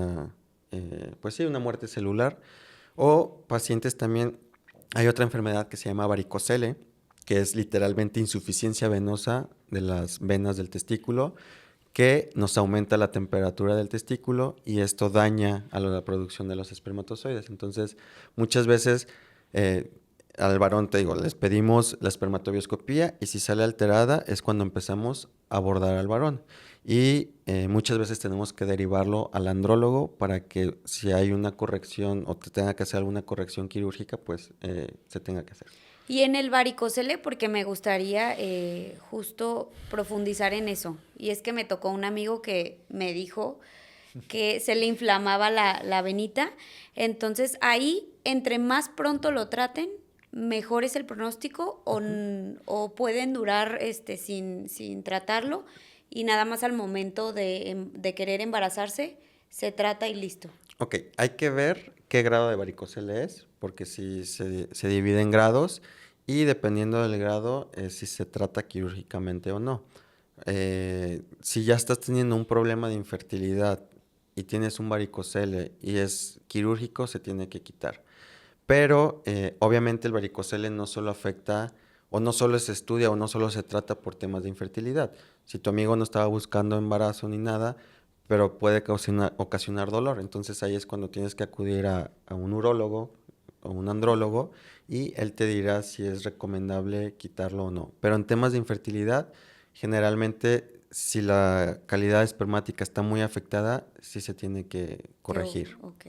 pues sí, una muerte celular. O pacientes también, hay otra enfermedad que se llama varicocele, que es literalmente insuficiencia venosa de las venas del testículo, que nos aumenta la temperatura del testículo y esto daña a la producción de los espermatozoides. Entonces, muchas veces al varón, te digo, les pedimos la espermatobioscopía y si sale alterada es cuando empezamos a abordar al varón. Y muchas veces tenemos que derivarlo al andrólogo para que si hay una corrección o te tenga que hacer alguna corrección quirúrgica, pues se tenga que hacer. Y en el varicocele, porque me gustaría justo profundizar en eso. Y es que me tocó un amigo que me dijo que se le inflamaba la venita. Entonces ahí, entre más pronto lo traten, mejor es el pronóstico o pueden durar sin tratarlo y nada más al momento de querer embarazarse, se trata y listo. Ok, hay que ver qué grado de varicocele es, porque si se divide en grados y dependiendo del grado, si se trata quirúrgicamente o no. Si ya estás teniendo un problema de infertilidad y tienes un varicocele y es quirúrgico, se tiene que quitar. Pero obviamente el varicocele no solo afecta o no solo se estudia o no solo se trata por temas de infertilidad. Si tu amigo no estaba buscando embarazo ni nada, pero puede ocasionar dolor. Entonces ahí es cuando tienes que acudir a un urólogo o un andrólogo y él te dirá si es recomendable quitarlo o no. Pero en temas de infertilidad, generalmente si la calidad espermática está muy afectada, sí se tiene que corregir. Ok.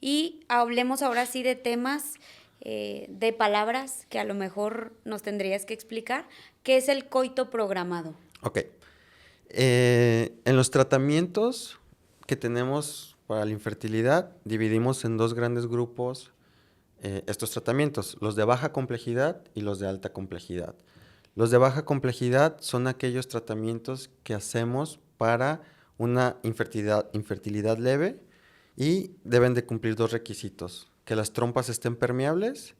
Y hablemos ahora sí de temas, de palabras que a lo mejor nos tendrías que explicar. ¿Qué es el coito programado? Ok. En los tratamientos que tenemos para la infertilidad, dividimos en dos grandes grupos estos tratamientos, los de baja complejidad y los de alta complejidad. Los de baja complejidad son aquellos tratamientos que hacemos para una infertilidad leve y deben de cumplir dos requisitos, que las trompas estén permeables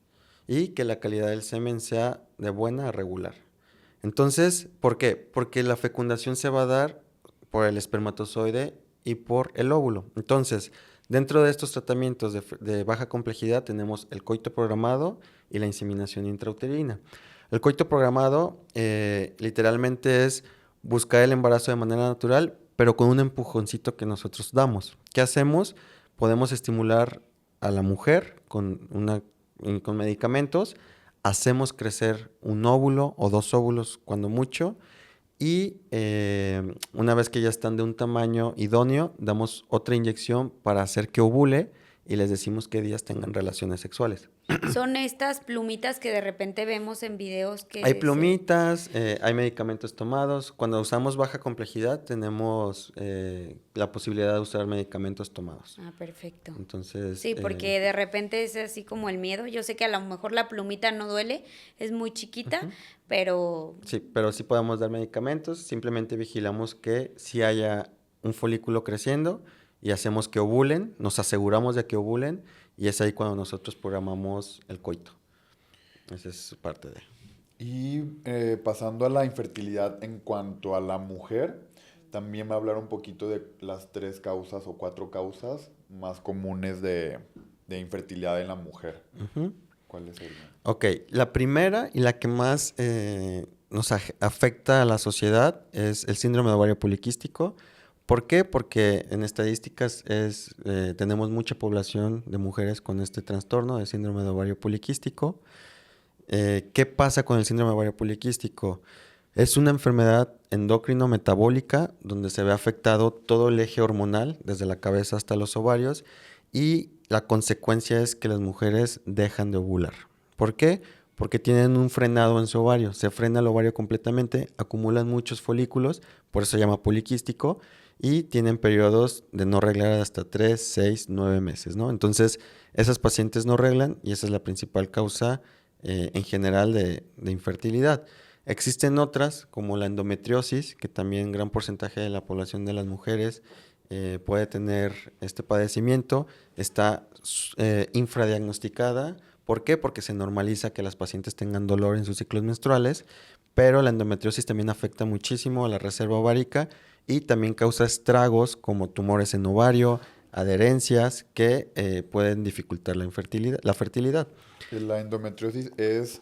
y que la calidad del semen sea de buena a regular. Entonces, ¿por qué? Porque la fecundación se va a dar por el espermatozoide y por el óvulo. Entonces, dentro de estos tratamientos de baja complejidad tenemos el coito programado y la inseminación intrauterina. El coito programado literalmente es buscar el embarazo de manera natural, pero con un empujoncito que nosotros damos. ¿Qué hacemos? Podemos estimular a la mujer con medicamentos, hacemos crecer un óvulo o dos óvulos cuando mucho y una vez que ya están de un tamaño idóneo, damos otra inyección para hacer que ovule y les decimos qué días tengan relaciones sexuales. Son estas plumitas que de repente vemos en videos que... Hay plumitas, hay medicamentos tomados. Cuando usamos baja complejidad tenemos la posibilidad de usar medicamentos tomados. Ah, perfecto. Entonces, Sí, porque de repente es así como el miedo. Yo sé que a lo mejor la plumita no duele, es muy chiquita, pero... Sí, pero sí podemos dar medicamentos. Simplemente vigilamos que sí haya un folículo creciendo y hacemos que ovulen, nos aseguramos de que ovulen y es ahí cuando nosotros programamos el coito. Esa es parte de... Y pasando a la infertilidad en cuanto a la mujer, también va a hablar un poquito de las 3 causas o 4 causas más comunes de de infertilidad en la mujer. Ujú. ¿Cuáles serían? Ok, la primera y la que más nos afecta a la sociedad es el síndrome de ovario poliquístico. ¿Por qué? Porque en estadísticas tenemos mucha población de mujeres con este trastorno de síndrome de ovario poliquístico. ¿Qué pasa con el síndrome de ovario poliquístico? Es una enfermedad endocrino-metabólica donde se ve afectado todo el eje hormonal, desde la cabeza hasta los ovarios, y la consecuencia es que las mujeres dejan de ovular. ¿Por qué? Porque tienen un frenado en su ovario, se frena el ovario completamente, acumulan muchos folículos, por eso se llama poliquístico, y tienen periodos de no reglar hasta 3, 6, 9 meses, ¿no? Entonces, esas pacientes no reglan y esa es la principal causa en general de infertilidad. Existen otras, como la endometriosis, que también gran porcentaje de la población de las mujeres puede tener este padecimiento. Está infradiagnosticada. ¿Por qué? Porque se normaliza que las pacientes tengan dolor en sus ciclos menstruales, pero la endometriosis también afecta muchísimo a la reserva ovárica y también causa estragos como tumores en ovario, adherencias que pueden dificultar la fertilidad. ¿La endometriosis es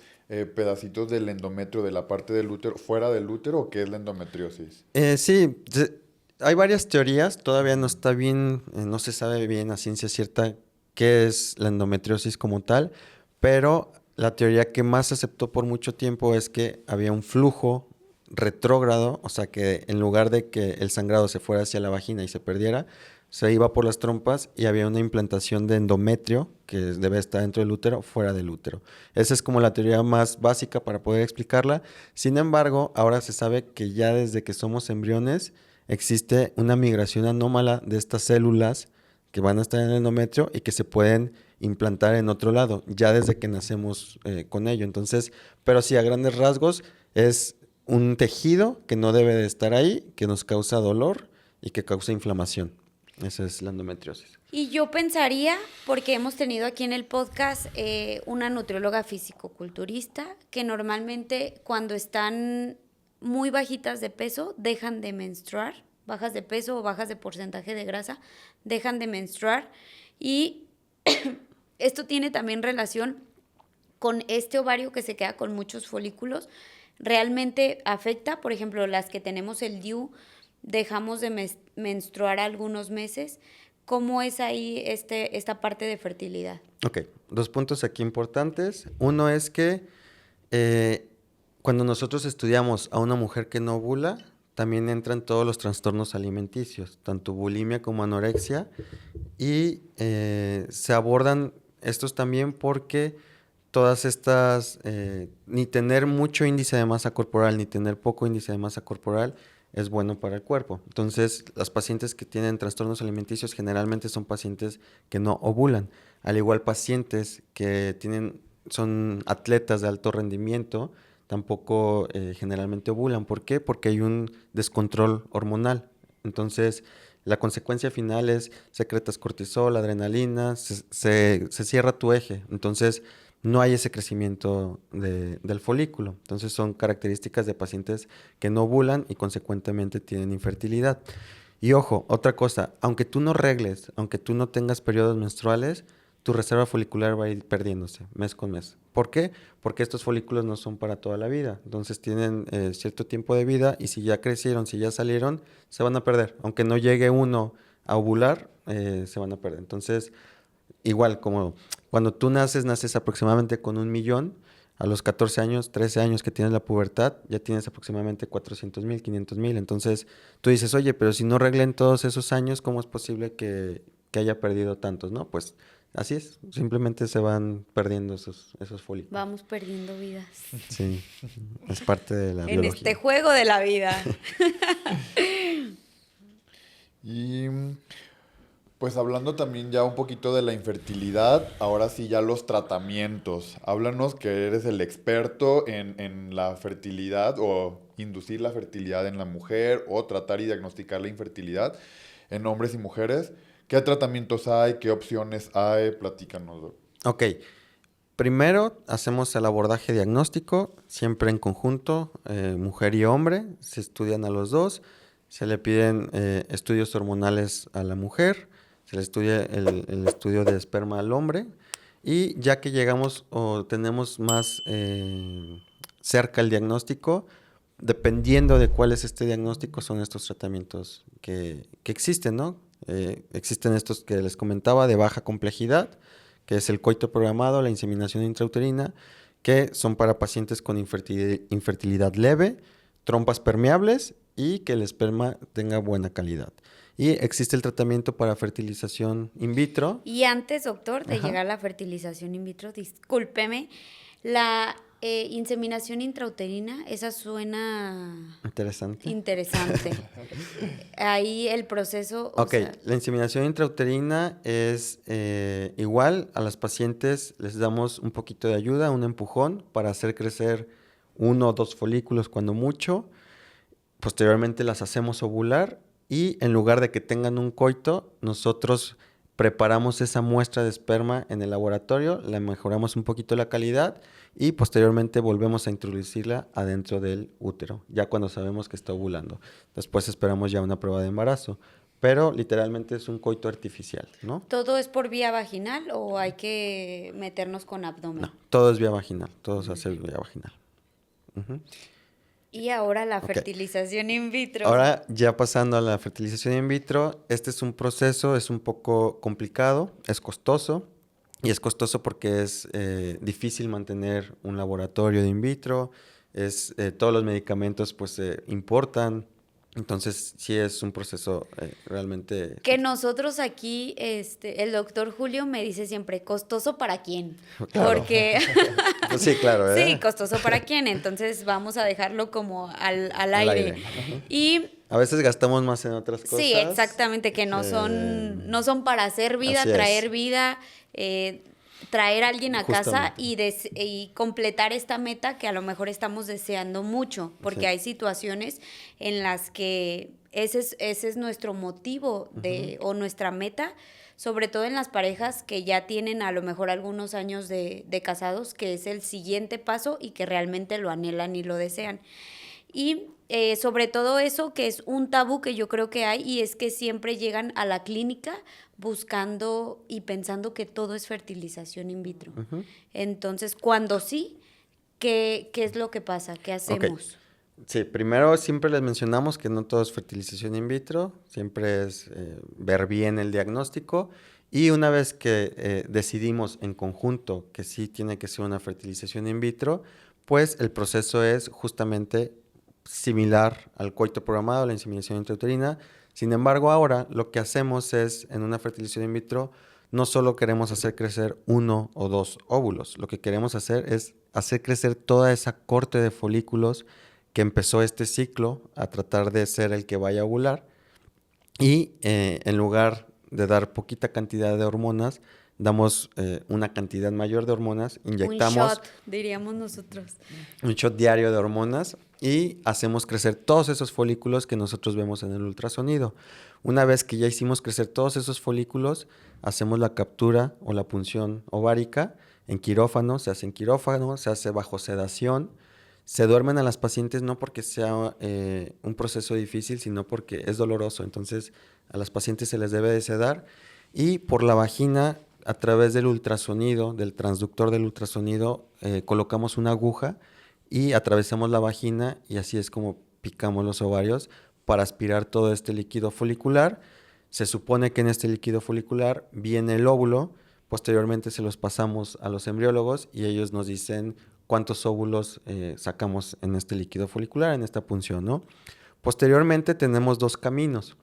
pedacitos del endometrio de la parte del útero, fuera del útero, o qué es la endometriosis? Sí, hay varias teorías, todavía no está bien, no se sabe bien a ciencia cierta qué es la endometriosis como tal, pero la teoría que más se aceptó por mucho tiempo es que había un flujo retrógrado, o sea que en lugar de que el sangrado se fuera hacia la vagina y se perdiera, se iba por las trompas y había una implantación de endometrio que debe estar dentro del útero, fuera del útero. Esa es como la teoría más básica para poder explicarla. Sin embargo, ahora se sabe que ya desde que somos embriones existe una migración anómala de estas células que van a estar en el endometrio y que se pueden implantar en otro lado, ya desde que nacemos con ello. Entonces, pero sí, a grandes rasgos, es un tejido que no debe de estar ahí, que nos causa dolor y que causa inflamación. Esa es la endometriosis. Y yo pensaría, porque hemos tenido aquí en el podcast una nutrióloga físico-culturista, que normalmente cuando están muy bajitas de peso, dejan de menstruar, bajas de peso o bajas de porcentaje de grasa, dejan de menstruar. Y esto tiene también relación con este ovario que se queda con muchos folículos. Realmente afecta, por ejemplo, las que tenemos el DIU, dejamos de menstruar algunos meses. ¿Cómo es ahí esta parte de fertilidad? Ok, 2 puntos aquí importantes. Uno es que cuando nosotros estudiamos a una mujer que no ovula, también entran todos los trastornos alimenticios, tanto bulimia como anorexia, y se abordan estos también porque todas estas, ni tener mucho índice de masa corporal, ni tener poco índice de masa corporal, es bueno para el cuerpo. Entonces, las pacientes que tienen trastornos alimenticios generalmente son pacientes que no ovulan. Al igual, pacientes que son atletas de alto rendimiento, tampoco generalmente ovulan. ¿Por qué? Porque hay un descontrol hormonal. Entonces, la consecuencia final es secretas cortisol, adrenalina, se cierra tu eje. Entonces, no hay ese crecimiento del folículo. Entonces son características de pacientes que no ovulan y consecuentemente tienen infertilidad. Y ojo, otra cosa, aunque tú no regles, aunque tú no tengas periodos menstruales, tu reserva folicular va a ir perdiéndose mes con mes. ¿Por qué? Porque estos folículos no son para toda la vida. Entonces tienen cierto tiempo de vida y si ya crecieron, si ya salieron, se van a perder. Aunque no llegue uno a ovular, se van a perder. Entonces, igual como cuando tú naces aproximadamente con 1,000,000. A los 14 años, 13 años que tienes la pubertad, ya tienes aproximadamente 400,000, 500,000. Entonces tú dices, oye, pero si no reglen todos esos años, ¿cómo es posible que haya perdido tantos? No, pues así es. Simplemente se van perdiendo esos folículos. Vamos perdiendo vidas. Sí, es parte de la En biología. este juego de la vida. Y pues hablando también ya un poquito de la infertilidad, ahora sí ya los tratamientos. Háblanos, que eres el experto en la fertilidad o inducir la fertilidad en la mujer o tratar y diagnosticar la infertilidad en hombres y mujeres. ¿Qué tratamientos hay? ¿Qué opciones hay? Platícanos, Doc. Ok, primero hacemos el abordaje diagnóstico, siempre en conjunto, mujer y hombre, se estudian a los dos, se le piden estudios hormonales a la mujer, Se le estudia el estudio de esperma al hombre y ya que llegamos o tenemos más cerca el diagnóstico, dependiendo de cuál es este diagnóstico, son estos tratamientos que existen, ¿no? Existen estos que les comentaba de baja complejidad, que es el coito programado, la inseminación intrauterina, que son para pacientes con infertilidad leve, trompas permeables y que el esperma tenga buena calidad. Y existe el tratamiento para fertilización in vitro. Y antes, doctor, de Ajá. llegar a la fertilización in vitro, discúlpeme, la inseminación intrauterina, esa suena Interesante. interesante. Ahí el proceso, Ok, la inseminación intrauterina es igual, a las pacientes les damos un poquito de ayuda, un empujón para hacer crecer 1 o 2 folículos cuando mucho. Posteriormente las hacemos ovular y en lugar de que tengan un coito, nosotros preparamos esa muestra de esperma en el laboratorio, le mejoramos un poquito la calidad y posteriormente volvemos a introducirla adentro del útero, ya cuando sabemos que está ovulando. Después esperamos ya una prueba de embarazo, pero literalmente es un coito artificial, ¿no? ¿todo es por vía vaginal o hay que meternos con abdomen? No, todo es vía vaginal, todo se hace vía vaginal. Ujú. Y ahora la Ok. fertilización in vitro. Ahora, ya pasando a la fertilización in vitro, este es un proceso, es un poco complicado, es costoso, y es costoso porque es difícil mantener un laboratorio de in vitro, todos los medicamentos pues se importan, entonces sí es un proceso realmente... Que nosotros aquí, el doctor Julio me dice siempre, ¿costoso para quién? Claro. Porque Pues sí, claro, ¿eh? sí, costoso para quién, entonces vamos a dejarlo como al Al aire. aire. Ajá. Y A veces gastamos más en otras cosas. sí, exactamente, que no son para hacer vida, Así es. traer vida, traer a alguien a casa Justamente. y completar esta meta que a lo mejor estamos deseando mucho, porque Sí. hay situaciones en las que ese es nuestro motivo o nuestra meta, sobre todo en las parejas que ya tienen a lo mejor algunos años de casados, que es el siguiente paso y que realmente lo anhelan y lo desean. Y sobre todo eso, que es un tabú que yo creo que hay, y es que siempre llegan a la clínica buscando y pensando que todo es fertilización in vitro. Ujú. Entonces, cuando sí, ¿qué es lo que pasa? ¿Qué hacemos? Sí, primero siempre les mencionamos que no todo es fertilización in vitro, siempre es ver bien el diagnóstico y una vez que decidimos en conjunto que sí tiene que ser una fertilización in vitro, pues el proceso es justamente similar al coito programado, la inseminación intrauterina. Sin embargo, ahora lo que hacemos es, en una fertilización in vitro, no solo queremos hacer crecer 1 o 2 óvulos, lo que queremos hacer es hacer crecer toda esa corte de folículos que empezó este ciclo a tratar de ser el que vaya a ovular y en lugar de dar poquita cantidad de hormonas, damos una cantidad mayor de hormonas, inyectamos Un shot, diríamos nosotros. un shot diario de hormonas y hacemos crecer todos esos folículos que nosotros vemos en el ultrasonido. Una vez que ya hicimos crecer todos esos folículos, hacemos la captura o la punción ovárica en quirófano, se hace en quirófano, se hace bajo sedación. Se duermen a las pacientes no porque sea un proceso difícil, sino porque es doloroso. Entonces, a las pacientes se les debe de sedar y por la vagina, a través del ultrasonido, del transductor del ultrasonido, colocamos una aguja y atravesamos la vagina y así es como picamos los ovarios para aspirar todo este líquido folicular. Se supone que en este líquido folicular viene el óvulo, posteriormente se los pasamos a los embriólogos y ellos nos dicen cuántos óvulos sacamos en este líquido folicular, en esta punción, ¿no? Posteriormente tenemos 2 caminos.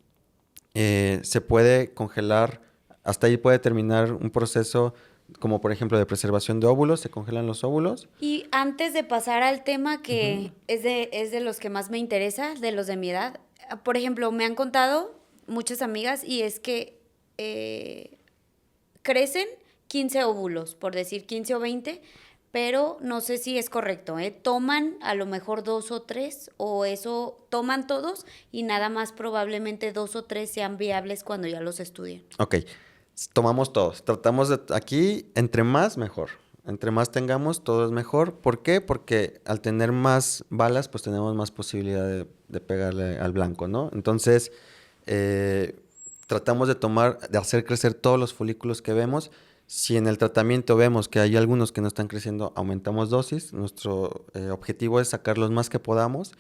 Se puede congelar, hasta ahí puede terminar un proceso como por ejemplo de preservación de óvulos, se congelan los óvulos. Y antes de pasar al tema que es de los que más me interesa, de los de mi edad, por ejemplo, me han contado muchas amigas y es que crecen 15 óvulos, por decir 15 o 20, pero no sé si es correcto, ¿eh? Toman a lo mejor 2 o 3 o eso, toman todos y nada más probablemente 2 o 3 sean viables cuando ya los estudien. Ok, tomamos todos. Tratamos de aquí, entre más, mejor. Entre más tengamos, todo es mejor. ¿Por qué? Porque al tener más balas, pues tenemos más posibilidad de pegarle al blanco, ¿no? Entonces, tratamos de hacer crecer todos los folículos que vemos. Si en el tratamiento vemos que hay algunos que no están creciendo, aumentamos dosis. Nuestro objetivo es sacar los más que podamos.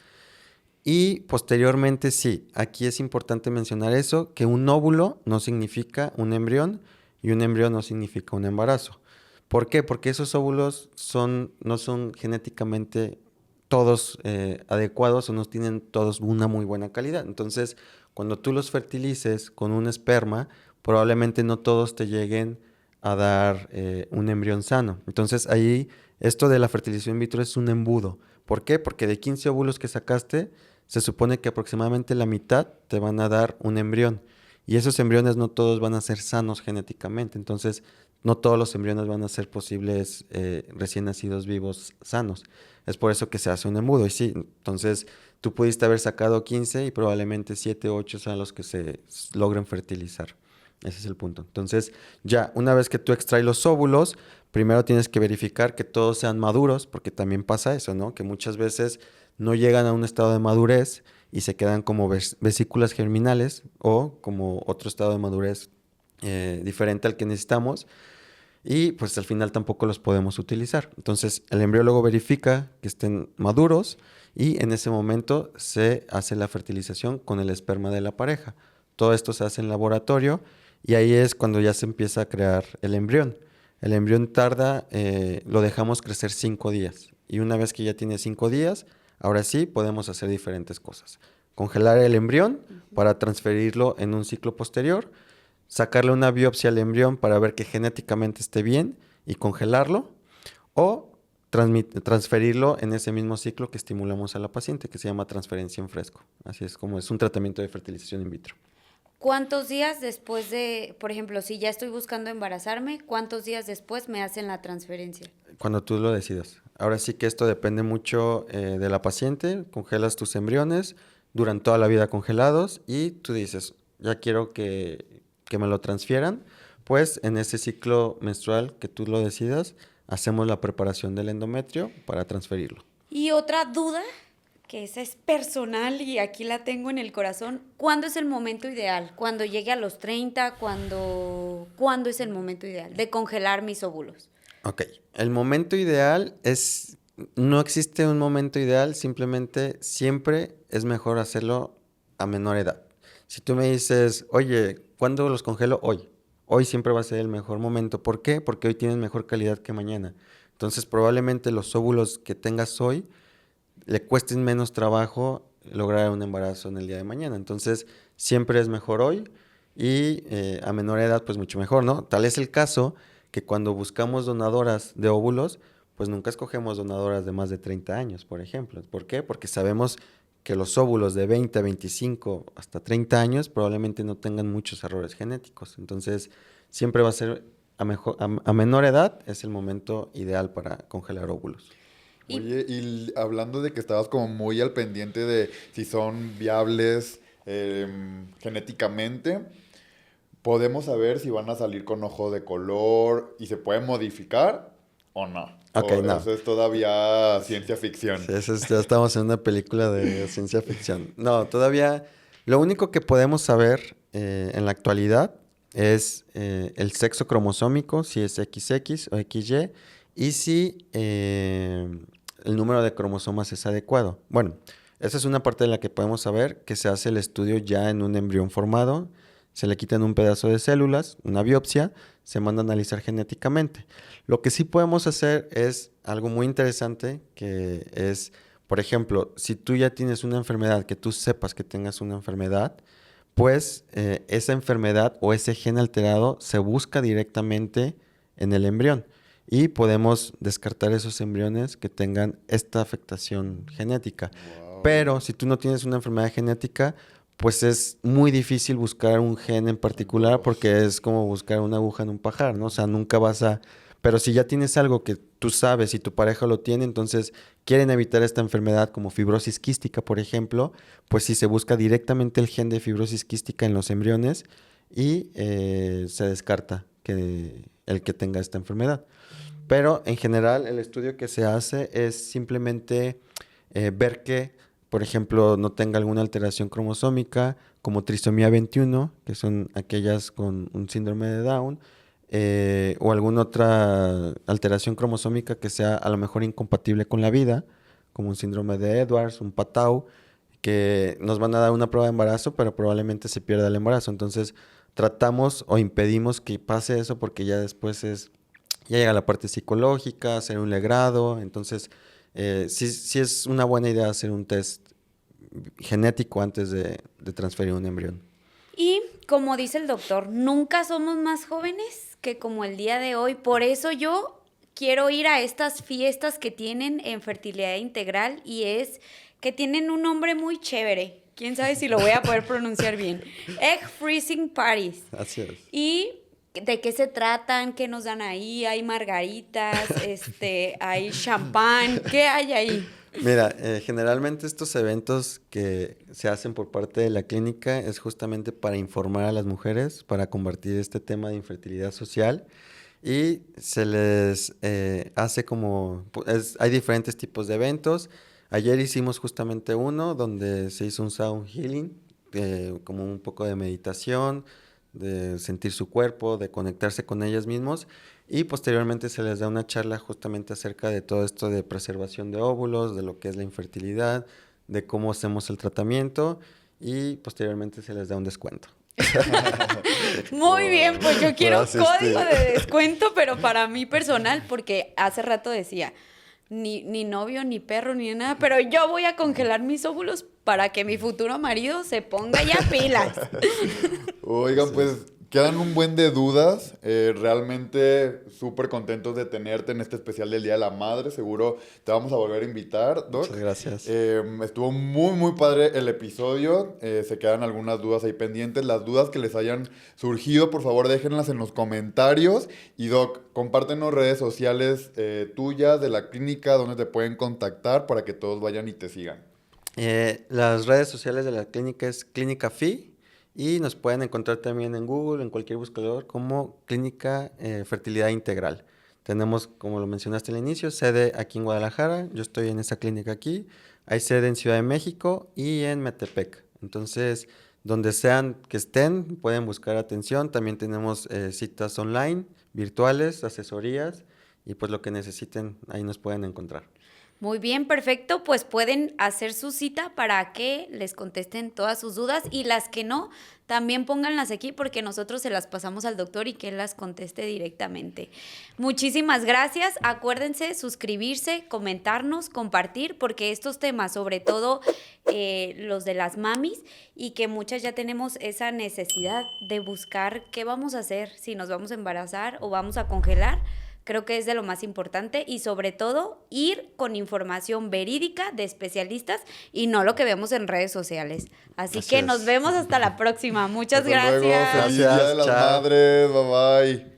Y posteriormente, sí, aquí es importante mencionar eso, que un óvulo no significa un embrión y un embrión no significa un embarazo. ¿Por qué? Porque esos óvulos no son genéticamente todos adecuados o no tienen todos una muy buena calidad. Entonces, cuando tú los fertilices con un esperma, probablemente no todos te lleguen a dar un embrión sano. Entonces, ahí esto de la fertilización in vitro es un embudo. ¿Por qué? Porque de 15 óvulos que sacaste, se supone que aproximadamente la mitad te van a dar un embrión. Y esos embriones no todos van a ser sanos genéticamente. Entonces, no todos los embriones van a ser posibles recién nacidos vivos sanos. Es por eso que se hace un embudo. Y sí, entonces tú pudiste haber sacado 15 y probablemente 7 o 8 sean los que se logren fertilizar. Ese es el punto. Entonces, ya una vez que tú extraes los óvulos, primero tienes que verificar que todos sean maduros, porque también pasa eso, ¿no? Que muchas veces no llegan a un estado de madurez y se quedan como vesículas germinales o como otro estado de madurez diferente al que necesitamos. Y pues al final tampoco los podemos utilizar. Entonces el embriólogo verifica que estén maduros y en ese momento se hace la fertilización con el esperma de la pareja. Todo esto se hace en laboratorio y ahí es cuando ya se empieza a crear el embrión. El embrión lo dejamos crecer 5 días y una vez que ya tiene 5 días, ahora sí podemos hacer diferentes cosas. Congelar el embrión para transferirlo en un ciclo posterior, sacarle una biopsia al embrión para ver que genéticamente esté bien y congelarlo, o transferirlo en ese mismo ciclo que estimulamos a la paciente, que se llama transferencia en fresco. Así es como es un tratamiento de fertilización in vitro. ¿Cuántos días después de, por ejemplo, si ya estoy buscando embarazarme, cuántos días después me hacen la transferencia? Cuando tú lo decidas. Ahora sí que esto depende mucho de la paciente. Congelas tus embriones, duran toda la vida congelados y tú dices, ya quiero que me lo transfieran. Pues en ese ciclo menstrual que tú lo decidas, hacemos la preparación del endometrio para transferirlo. Y otra duda, que esa es personal y aquí la tengo en el corazón, ¿cuándo es el momento ideal? ¿Cuándo llegue a los 30? ¿Cuándo es el momento ideal de congelar mis óvulos? Ok, el momento ideal no existe un momento ideal, simplemente siempre es mejor hacerlo a menor edad. Si tú me dices, oye, ¿cuándo los congelo? Hoy. Hoy siempre va a ser el mejor momento. ¿Por qué? Porque hoy tienen mejor calidad que mañana. Entonces probablemente los óvulos que tengas hoy le cuesten menos trabajo lograr un embarazo en el día de mañana. Entonces siempre es mejor hoy y a menor edad pues mucho mejor, ¿no? Tal es el caso que cuando buscamos donadoras de óvulos, pues nunca escogemos donadoras de más de 30 años, por ejemplo. ¿Por qué? Porque sabemos que los óvulos de 20, 25 hasta 30 años probablemente no tengan muchos errores genéticos. Entonces, siempre va a ser a menor edad, es el momento ideal para congelar óvulos. Oye, y hablando de que estabas como muy al pendiente de si son viables genéticamente, ¿podemos saber si van a salir con ojo de color y se puede modificar o no? Ok, ¿O no. eso es todavía ciencia ficción? Sí, ya estamos en una película de ciencia ficción. No, todavía lo único que podemos saber en la actualidad es el sexo cromosómico, si es XX o XY, y si el número de cromosomas es adecuado. Bueno, esa es una parte de la que podemos saber que se hace el estudio ya en un embrión formado, se le quitan un pedazo de células, una biopsia, se manda a analizar genéticamente. Lo que sí podemos hacer es algo muy interesante, que es, por ejemplo, si tú ya tienes una enfermedad, que tú sepas que tengas una enfermedad, pues esa enfermedad o ese gen alterado se busca directamente en el embrión y podemos descartar esos embriones que tengan esta afectación genética. Wow. Pero si tú no tienes una enfermedad genética, pues es muy difícil buscar un gen en particular porque es como buscar una aguja en un pajar, ¿no? O sea, nunca vas a... Pero si ya tienes algo que tú sabes y tu pareja lo tiene, entonces quieren evitar esta enfermedad como fibrosis quística, por ejemplo, pues si se busca directamente el gen de fibrosis quística en los embriones y se descarta el que tenga esta enfermedad. Pero en general el estudio que se hace es simplemente ver que por ejemplo, no tenga alguna alteración cromosómica, como trisomía 21, que son aquellas con un síndrome de Down, o alguna otra alteración cromosómica que sea a lo mejor incompatible con la vida, como un síndrome de Edwards, un Patau, que nos van a dar una prueba de embarazo, pero probablemente se pierda el embarazo. Entonces, tratamos o impedimos que pase eso porque ya después ya llega la parte psicológica, hacer un legrado. Entonces, sí es una buena idea hacer un test genético antes de transferir un embrión. Y como dice el doctor, nunca somos más jóvenes que como el día de hoy. Por eso yo quiero ir a estas fiestas que tienen en fertilidad integral y es que tienen un nombre muy chévere. Quién sabe si lo voy a poder pronunciar bien. Egg Freezing Parties. Así es. Y ¿de qué se tratan? ¿Qué nos dan ahí? ¿Hay margaritas? ¿Hay champán? ¿Qué hay ahí? Mira, generalmente estos eventos que se hacen por parte de la clínica es justamente para informar a las mujeres, para combatir este tema de infertilidad social y se les hace hay diferentes tipos de eventos. Ayer hicimos justamente uno donde se hizo un sound healing, como un poco de meditación, de sentir su cuerpo, de conectarse con ellas mismos. Y posteriormente se les da una charla justamente acerca de todo esto de preservación de óvulos, de lo que es la infertilidad, de cómo hacemos el tratamiento y posteriormente se les da un descuento. Muy bien, pues yo quiero Pues, código de descuento, pero para mí personal, porque hace rato decía, ni novio, ni perro, ni nada, pero yo voy a congelar mis óvulos para que mi futuro marido se ponga ya pilas. Oigan, pues quedan un buen de dudas. Realmente súper contentos de tenerte en este especial del Día de la Madre. Seguro te vamos a volver a invitar, Doc. Muchas gracias. Estuvo muy, muy padre el episodio. Se quedan algunas dudas ahí pendientes. Las dudas que les hayan surgido, por favor, déjenlas en los comentarios. Y Doc, compártenos redes sociales tuyas de la clínica, donde te pueden contactar para que todos vayan y te sigan. Las redes sociales de la clínica es Clínica FI y nos pueden encontrar también en Google, en cualquier buscador, como Clínica Fertilidad Integral. Tenemos, como lo mencionaste al inicio, sede aquí en Guadalajara. Yo estoy en esa clínica aquí. Hay sede en Ciudad de México y en Metepec. Entonces, donde sean que estén, pueden buscar atención. También tenemos citas online, virtuales, asesorías y pues lo que necesiten, ahí nos pueden encontrar. Muy bien, perfecto. Pues pueden hacer su cita para que les contesten todas sus dudas y las que no, también pónganlas aquí porque nosotros se las pasamos al doctor y que él las conteste directamente. Muchísimas gracias. Acuérdense suscribirse, comentarnos, compartir, porque estos temas, sobre todo los de las mamis, y que muchas ya tenemos esa necesidad de buscar qué vamos a hacer, si nos vamos a embarazar o vamos a congelar. Creo que es de lo más importante y sobre todo ir con información verídica de especialistas y no lo que vemos en redes sociales. Así que nos vemos hasta la próxima. Muchas Hasta luego. gracias. Feliz Día de las Chao. Madres. Bye bye.